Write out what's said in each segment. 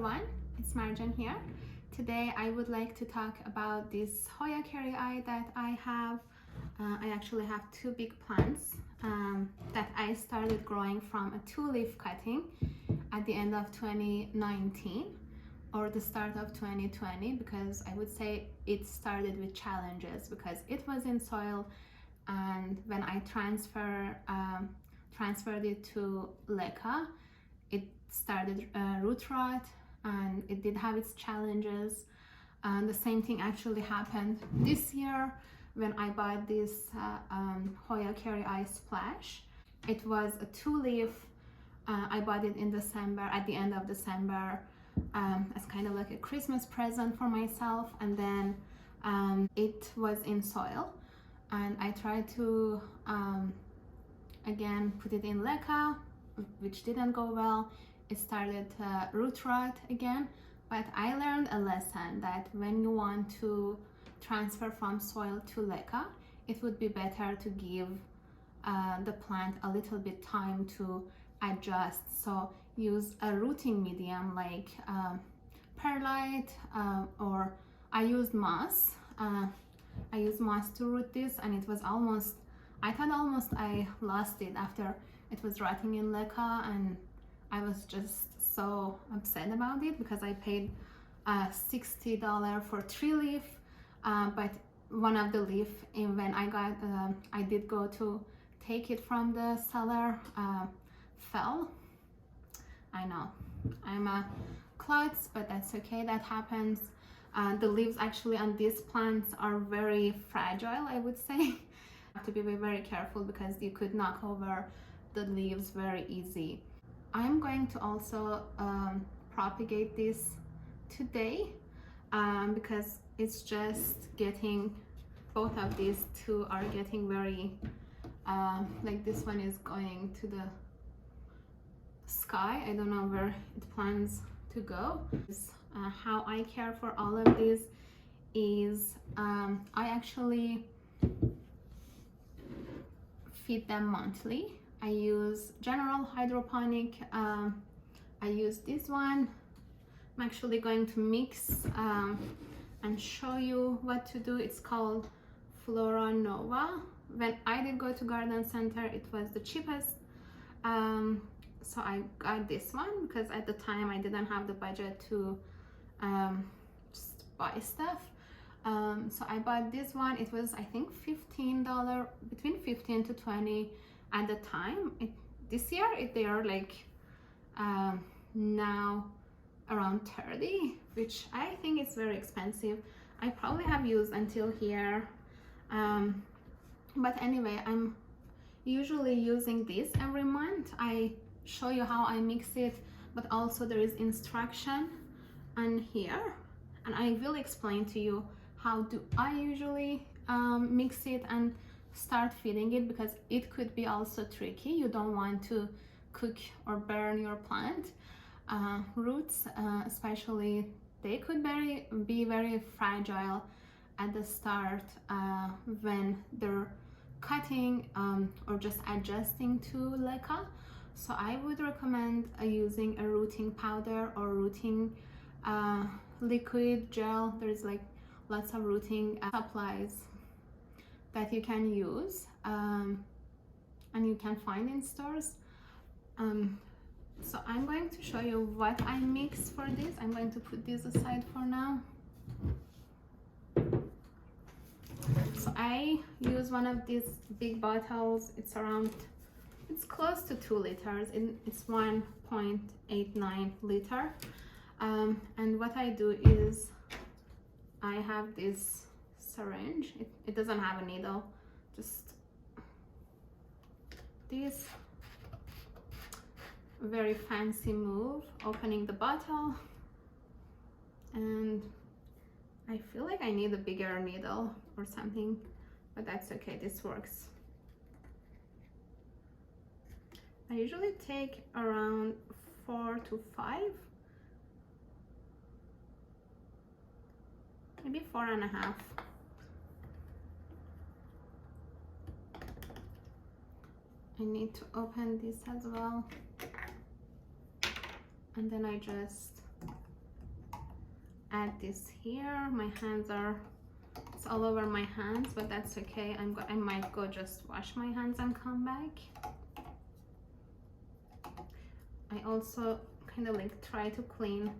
everyone, it's Marjan here. Today I would like to talk about this Hoya Kerii that I have. I actually have two big plants that I started growing from a 2-leaf cutting at the end of 2019 or the start of 2020, because I would say it started with challenges because it was in soil, and when I transferred it to Leca, it started root rot and it did have its challenges. And the same thing actually happened this year when I bought this Hoya Kerii Splash. It was a 2-leaf. I bought it in December, at the end of December, as kind of like a Christmas present for myself, and then it was in soil, and I tried to again put it in Leca, which didn't go well. It started root rot again, but I learned a lesson that when you want to transfer from soil to Leca, it would be better to give the plant a little bit time to adjust. So use a rooting medium like perlite, or I used moss. I used moss to root this, and it was almost, I thought almost I lost it after it was rotting in Leca, and I was just so upset about it because I paid $60 for 3-leaf, but one of the leaf, when I got, I did go to take it from the seller, fell. I know, I'm a klutz, but that's okay, that happens. The leaves actually on these plants are very fragile, I would say. You have to be very careful because you could knock over the leaves very easy. I'm going to also propagate this today because it's just getting, both of these two are getting very, like this one is going to the sky. I don't know where it plans to go. How I care for all of these is I actually feed them monthly. I use general hydroponic. I use this one. I'm actually going to mix and show you what to do. It's called Flora Nova. When I did go to garden center, it was the cheapest, so I got this one because at the time I didn't have the budget to just buy stuff. So I bought this one. It was, I think, $15, between 15 to 20 at the time. This year they are like now around 30, which I think is very expensive. I probably have used until here, but anyway, I'm usually using this every month. I show you how I mix it, but also there is instruction on here, and I will explain to you how do I usually mix it and start feeding it, because it could be also tricky. You don't want to cook or burn your plant roots, especially they could be very fragile at the start when they're cutting or just adjusting to Leca. So I would recommend using a rooting powder or rooting liquid gel. There's like lots of rooting supplies that you can use and you can find in stores. So I'm going to show you what I mix for this. I'm going to put this aside for now. So I use one of these big bottles. It's close to 2 liters. It's 1.89 liter. And what I do is I have this syringe. It doesn't have a needle, just this very fancy move, opening the bottle, and I feel like I need a bigger needle or something, but that's okay, this works. I usually take around 4 to 5, maybe 4.5. I need to open this as well, and then I just add this here. My hands are, it's all over my hands, but that's okay. I might go just wash my hands and come back. I also kind of like try to clean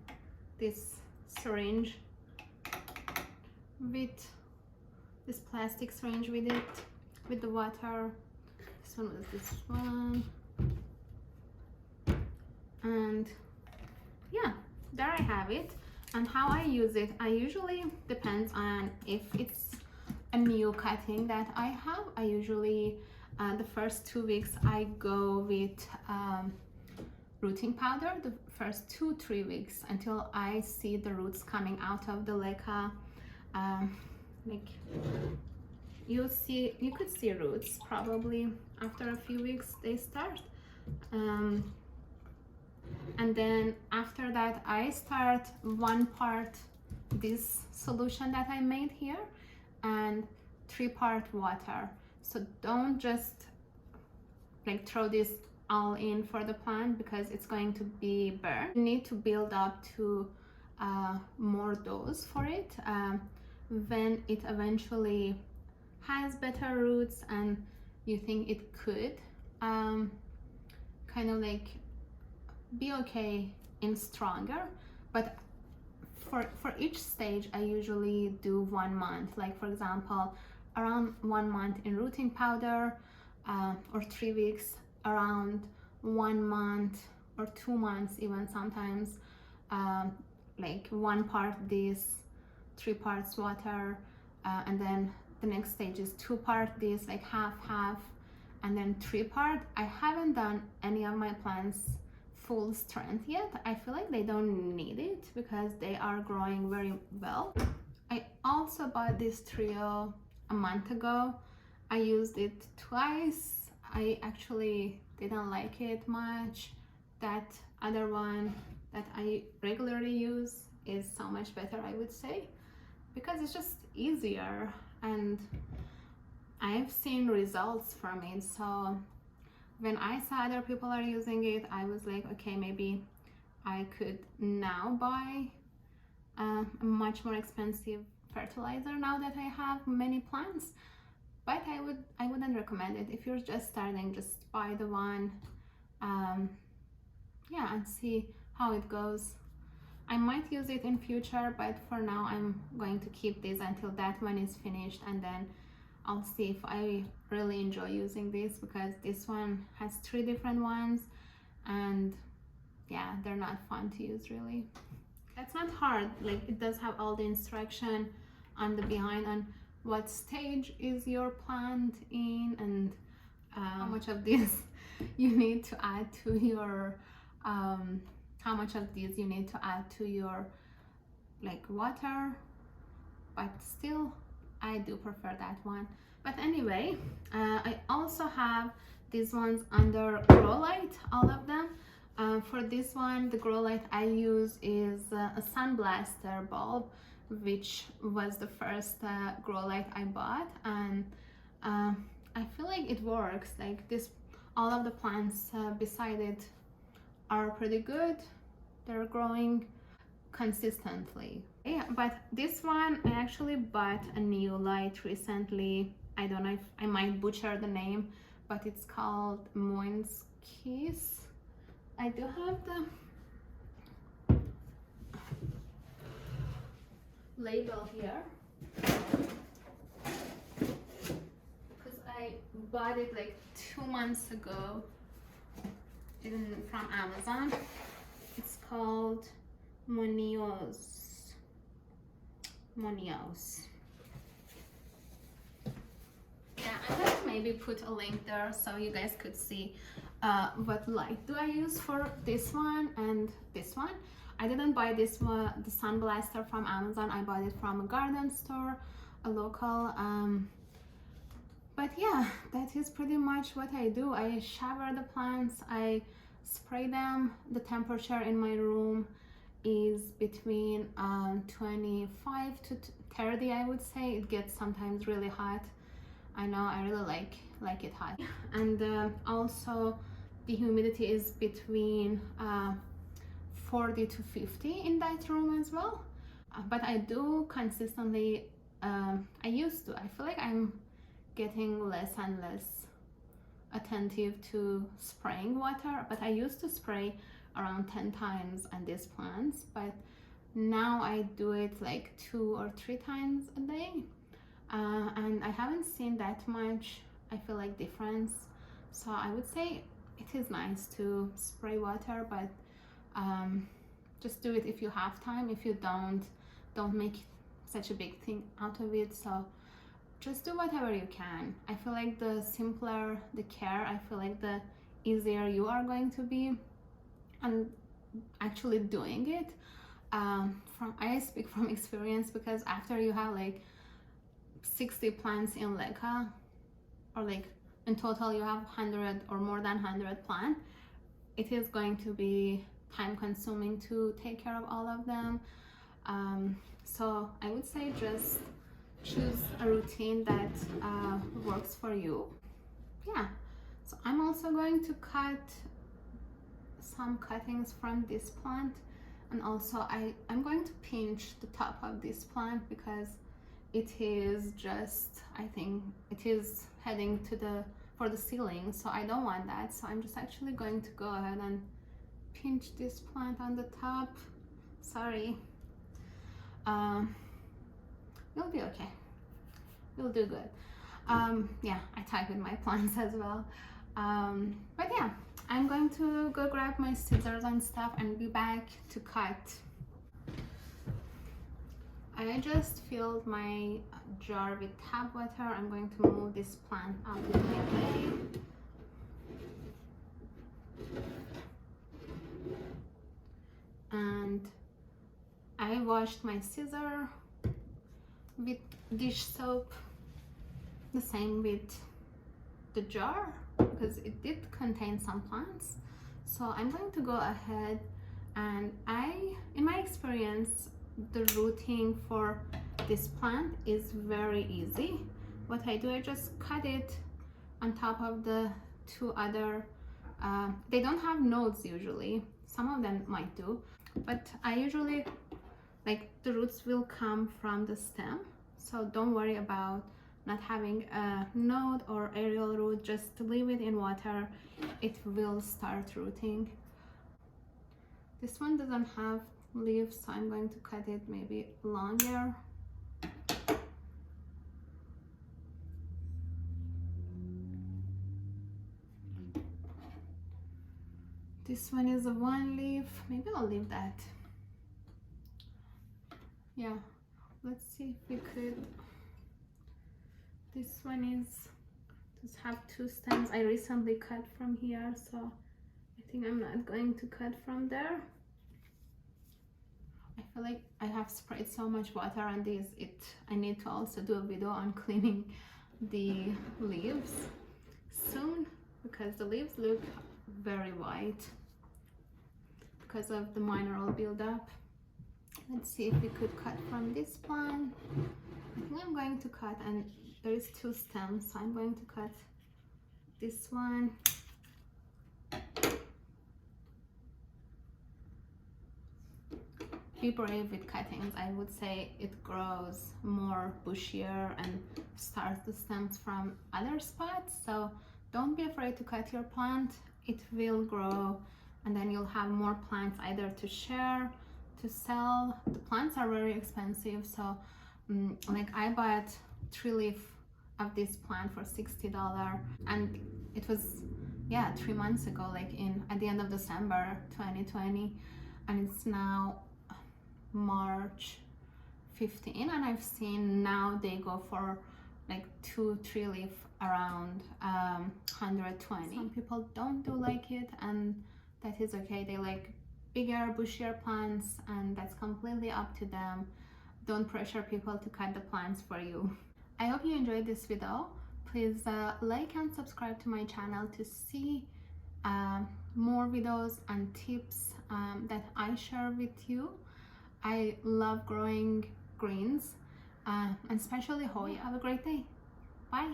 this syringe with this plastic syringe with it, with the water. This one was this one. And yeah, there I have it. And how I use it, I usually, depends on if it's a new cutting that I have. I usually, the first 2 weeks I go with rooting powder, the first 2-3 weeks, until I see the roots coming out of the leca. Like you could see roots probably after a few weeks they start. And then after that I start 1 part this solution that I made here and 3 part water. So don't just like throw this all in for the plant, because it's going to be burned. You need to build up to more dose for it. When it eventually has better roots and you think it could kind of like be okay in stronger, but for each stage I usually do 1 month. Like for example, around 1 month in rooting powder, or 3 weeks, around 1 month or 2 months even sometimes, like 1 part this, 3 parts water, and then the next stage is 2 part this, like half, and then 3 part. I haven't done any of my plants full strength yet. I feel like they don't need it because they are growing very well. I also bought this trio a month ago. I used it twice. I actually didn't like it much. That other one that I regularly use is so much better, I would say, because it's just easier and I've seen results from it. So when I saw other people are using it, I was like, okay, maybe I could now buy a much more expensive fertilizer now that I have many plants. But I wouldn't recommend it. If you're just starting, just buy the one, yeah, and see how it goes. I might use it in future, but for now I'm going to keep this until that one is finished, and then I'll see if I really enjoy using this, because this one has 3 different ones and yeah, they're not fun to use really. That's not hard, like it does have all the instruction on the behind on what stage is your plant in, and how much of this you need to add to your how much of these you need to add to your like water. But still I do prefer that one. But anyway, I also have these ones under grow light, all of them. For this one, the grow light I use is a sun blaster bulb, which was the first grow light I bought, and I feel like it works. Like this, all of the plants beside it are pretty good. They're growing consistently. Yeah, but this one I actually bought a new light recently. I don't know if I might butcher the name, but it's called Monios-L. I do have the label here because I bought it like 2 months ago from Amazon. It's called Monios. Yeah, I'm gonna maybe put a link there so you guys could see what light do I use for this one and this one. I didn't buy this one, the sun blaster, from Amazon. I bought it from a garden store, a local. But yeah, that is pretty much what I do. I shower the plants, I spray them. The temperature in my room is between 25 to 30, I would say. It gets sometimes really hot. I know, I really like it hot. And also the humidity is between 40 to 50 in that room as well. but I do consistently, I used to, I feel like I'm getting less and less attentive to spraying water, but I used to spray around 10 times on these plants, but now I do it like 2 or 3 times a day, and I haven't seen that much, I feel like, difference. So I would say it is nice to spray water, but just do it if you have time. If you don't make such a big thing out of it. So just do whatever you can. I feel like the simpler the care, I feel like the easier you are going to be and actually doing it. I speak from experience, because after you have like 60 plants in Leca, or like in total you have 100 or more than 100 plants, it is going to be time consuming to take care of all of them. So I would say just choose a routine that works for you. Yeah, so I'm also going to cut some cuttings from this plant, and also I'm going to pinch the top of this plant because it is just, I think it is heading to for the ceiling, so I don't want that. So I'm just actually going to go ahead and pinch this plant on the top. Sorry. You'll be okay. You'll do good. Yeah, I type with my plants as well. But yeah, I'm going to go grab my scissors and stuff and be back to cut. I just filled my jar with tap water. I'm going to move this plant out of my way. And I washed my scissor with dish soap, the same with the jar, because it did contain some plants. So I'm going to go ahead and in my experience, the rooting for this plant is very easy. What I do, I just cut it on top of the 2 other, they don't have nodes usually, some of them might do, but I usually, like, the roots will come from the stem, so don't worry about not having a node or aerial root. Just leave it in water, it will start rooting. This one doesn't have leaves, so I'm going to cut it maybe longer. This one is a 1 leaf, maybe I'll leave that. Yeah, let's see if we could. This one does have 2 stems. I recently cut from here, so I think I'm not going to cut from there. I feel like I have sprayed so much water on this, I need to also do a video on cleaning the leaves soon, because the leaves look very white because of the mineral buildup. Let's see if we could cut from this plant. I think I'm going to cut, and there is 2 stems, so I'm going to cut this one. Be brave with cuttings. I would say it grows more bushier and starts the stems from other spots, so don't be afraid to cut your plant. It will grow, and then you'll have more plants either to share, to sell. The plants are very expensive, so like I bought 3 leaf of this plant for $60, and it was, yeah, 3 months ago, like at the end of December 2020, and it's now March 15, and I've seen now they go for like 2-3 leaf around 120. Some people don't like it, and that is okay. They like bigger, bushier plants, and that's completely up to them. Don't pressure people to cut the plants for you. I hope you enjoyed this video. Please like and subscribe to my channel to see more videos and tips that I share with you. I love growing greens, and especially Hoya. Have a great day. Bye.